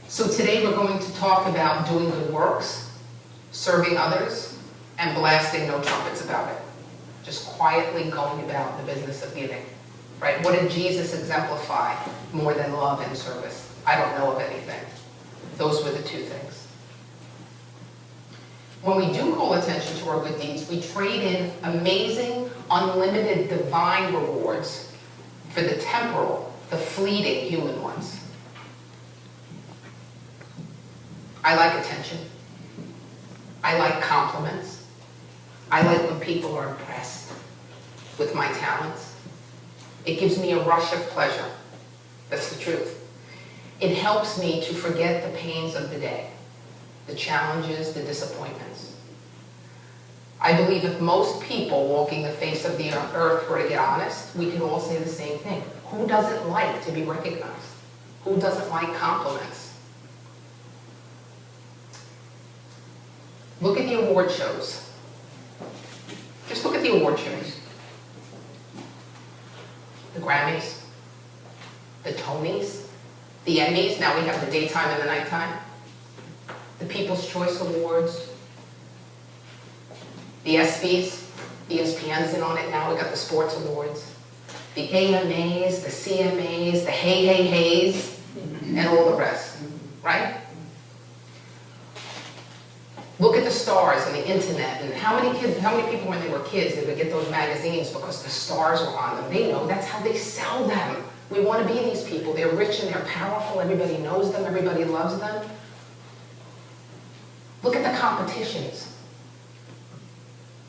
So today we're going to talk about doing good works, serving others, and blasting no trumpets about it. Just quietly going about the business of giving. Right? What did Jesus exemplify more than love and service? I don't know of anything. Those were the two things. When we do call attention to our good deeds, we trade in amazing, unlimited, divine rewards for the temporal, the fleeting human ones. I like attention. I like compliments. I like when people are impressed with my talents. It gives me a rush of pleasure. That's the truth. It helps me to forget the pains of the day, the challenges, the disappointments. I believe if most people walking the face of the earth were to get honest, we could all say the same thing. Who doesn't like to be recognized? Who doesn't like compliments? Look at the award shows. Just look at the award shows. The Grammys, the Tonys, the Emmys. Now we have the daytime and the nighttime. The People's Choice Awards, the ESPYs, ESPN's in on it now. We got the sports awards, the AMAs, the CMAs, the Hey Heys, and all the rest, right? Look at the stars and the internet, and how many people when they were kids, they would get those magazines because the stars were on them. They know that's how they sell them. We want to be these people. They're rich and they're powerful. Everybody knows them. Everybody loves them. Look at the competitions.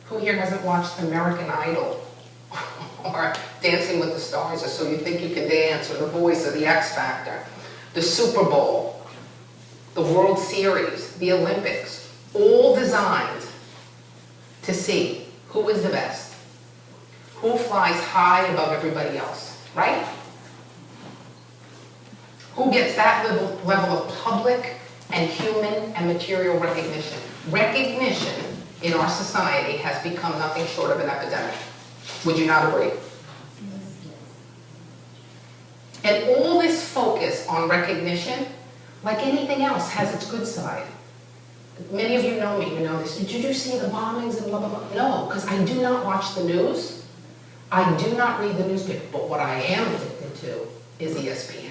Who here hasn't watched American Idol or Dancing with the Stars or So You Think You Can Dance or The Voice or The X Factor, the Super Bowl, the World Series, the Olympics? All designed to see who is the best, who flies high above everybody else, right? Who gets that level of public and human and material recognition. Recognition in our society has become nothing short of an epidemic. Would you not agree? And all this focus on recognition, like anything else, has its good side. Many of you know me, you know this. Did you see the bombings and blah, blah, blah? No, because I do not watch the news. I do not read the newspaper. But what I am addicted to is ESPN,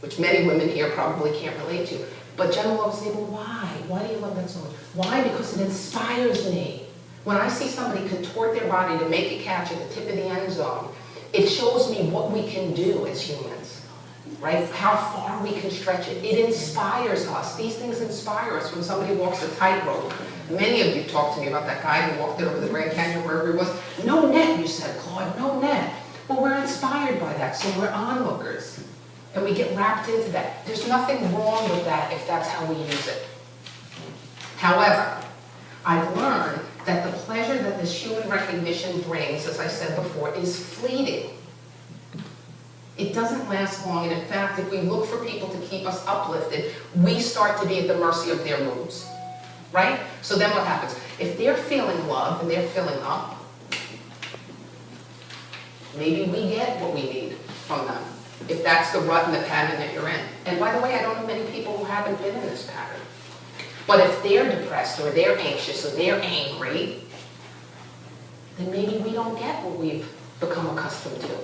which many women here probably can't relate to. But Jen will always say, well, why? Why do you love that so much? Why? Because it inspires me. When I see somebody contort their body to make a catch at the tip of the end zone, it shows me what we can do as humans. Right? How far we can stretch it. It inspires us. These things inspire us when somebody walks a tightrope. Many of you talked to me about that guy who walked it over the Grand Canyon, wherever he was. No net, you said, Claude, no net. Well, we're inspired by that, so we're onlookers. And we get wrapped into that. There's nothing wrong with that if that's how we use it. However, I've learned that the pleasure that this human recognition brings, as I said before, is fleeting. It doesn't last long, and in fact, if we look for people to keep us uplifted, we start to be at the mercy of their moods, right? So then what happens? If they're feeling love and they're filling up, maybe we get what we need from them, if that's the rut and the pattern that you're in. And by the way, I don't know many people who haven't been in this pattern. But if they're depressed or they're anxious or they're angry, then maybe we don't get what we've become accustomed to.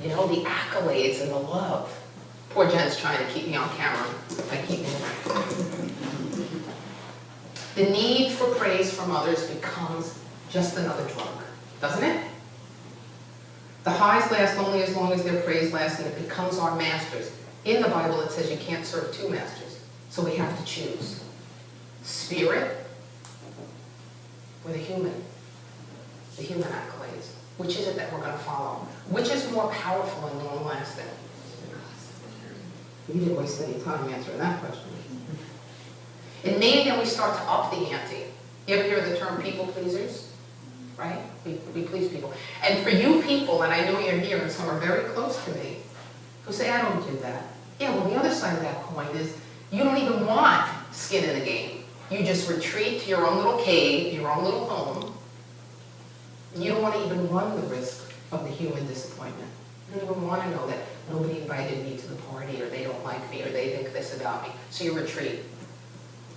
You know, the accolades and the love. Poor Jen's trying to keep me on camera. I keep moving. The need for praise from others becomes just another drug, doesn't it? The highs last only as long as their praise lasts, and it becomes our masters. In the Bible, it says you can't serve two masters, so we have to choose. Spirit or the human accolades. Which is it that we're going to follow? Which is more powerful and long-lasting? You didn't waste any time answering that question. And maybe then we start to up the ante. You ever hear the term people pleasers? Right? We please people. And for you people, and I know you're here, and some are very close to me, who say, I don't do that. Yeah, well, the other side of that coin is you don't even want skin in the game. You just retreat to your own little cave, your own little home. You don't want to even run the risk of the human disappointment. You don't even want to know that nobody invited me to the party, or they don't like me, or they think this about me. So you retreat.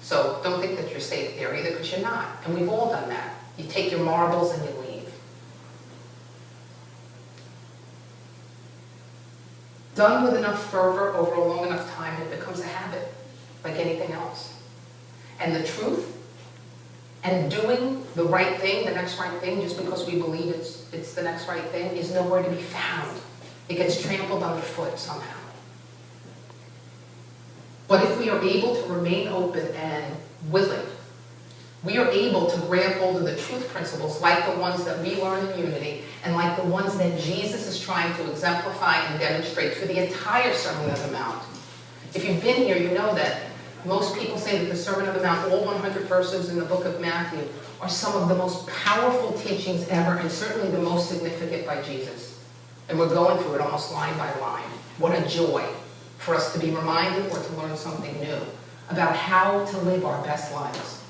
So don't think that you're safe there either, because you're not. And we've all done that. You take your marbles and you leave. Done with enough fervor over a long enough time, it becomes a habit, like anything else. And the truth, and doing the right thing, the next right thing, just because we believe it's the next right thing, is nowhere to be found. It gets trampled underfoot somehow. But if we are able to remain open and willing, we are able to grab hold of the truth principles like the ones that we learn in unity, and like the ones that Jesus is trying to exemplify and demonstrate through the entire Sermon on the Mount. If you've been here, you know that most people say that the Sermon on the Mount, all 100 verses in the book of Matthew, are some of the most powerful teachings ever, and certainly the most significant by Jesus. And we're going through it almost line by line. What a joy for us to be reminded or to learn something new about how to live our best lives.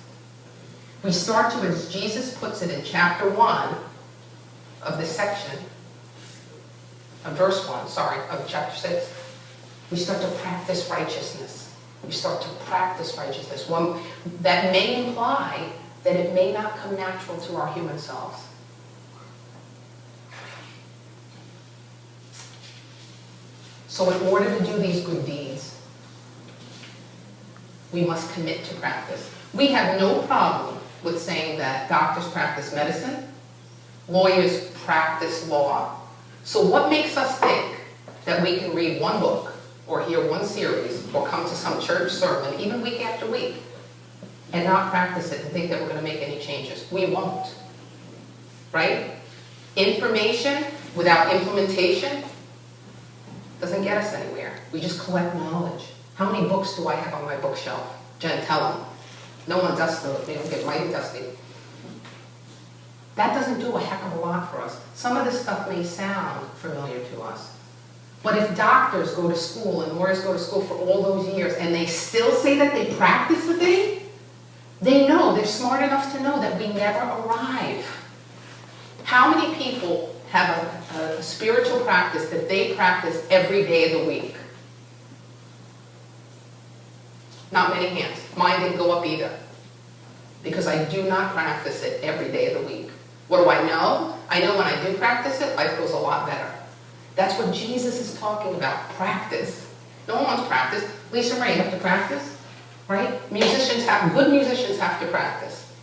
We start to, as Jesus puts it in chapter 1 of this section, verse 1, of chapter 6, we start to practice righteousness. We start to practice righteousness. One that may imply that it may not come natural to our human selves. So in order to do these good deeds, we must commit to practice. We have no problem with saying that doctors practice medicine, lawyers practice law. So what makes us think that we can read one book, or hear one series, or come to some church sermon, even week after week, and not practice it and think that we're going to make any changes? We won't. Right? Information without implementation doesn't get us anywhere. We just collect knowledge. How many books do I have on my bookshelf? Jen, tell them. No one dusts those. They don't get mighty dusty. That doesn't do a heck of a lot for us. Some of this stuff may sound familiar to us. But if doctors go to school and lawyers go to school for all those years and they still say that they practice the thing, they know, they're smart enough to know that we never arrive. How many people have a spiritual practice that they practice every day of the week? Not many hands. Mine didn't go up either, because I do not practice it every day of the week. What do I know? I know when I do practice it, life goes a lot better. That's what Jesus is talking about, practice. No one wants practice. Lisa Ray, you have to practice, right? Good musicians have to practice.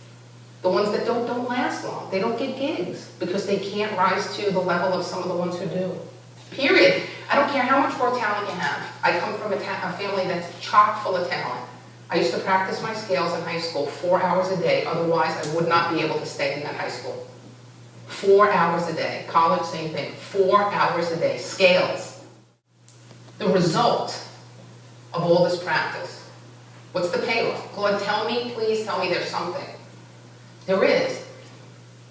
The ones that don't last long. They don't get gigs because they can't rise to the level of some of the ones who do. Period. I don't care how much more talent you have. I come from a family that's chock full of talent. I used to practice my scales in high school 4 hours a day. Otherwise, I would not be able to stay in that high school. 4 hours a day. College, same thing. 4 hours a day. Scales. The result of all this practice. What's the payoff? Claude, tell me, please tell me there's something. There is.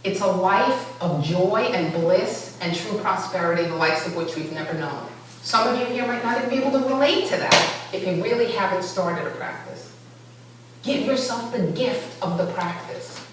It's a life of joy and bliss and true prosperity, the likes of which we've never known. Some of you here might not even be able to relate to that if you really haven't started a practice. Give yourself the gift of the practice.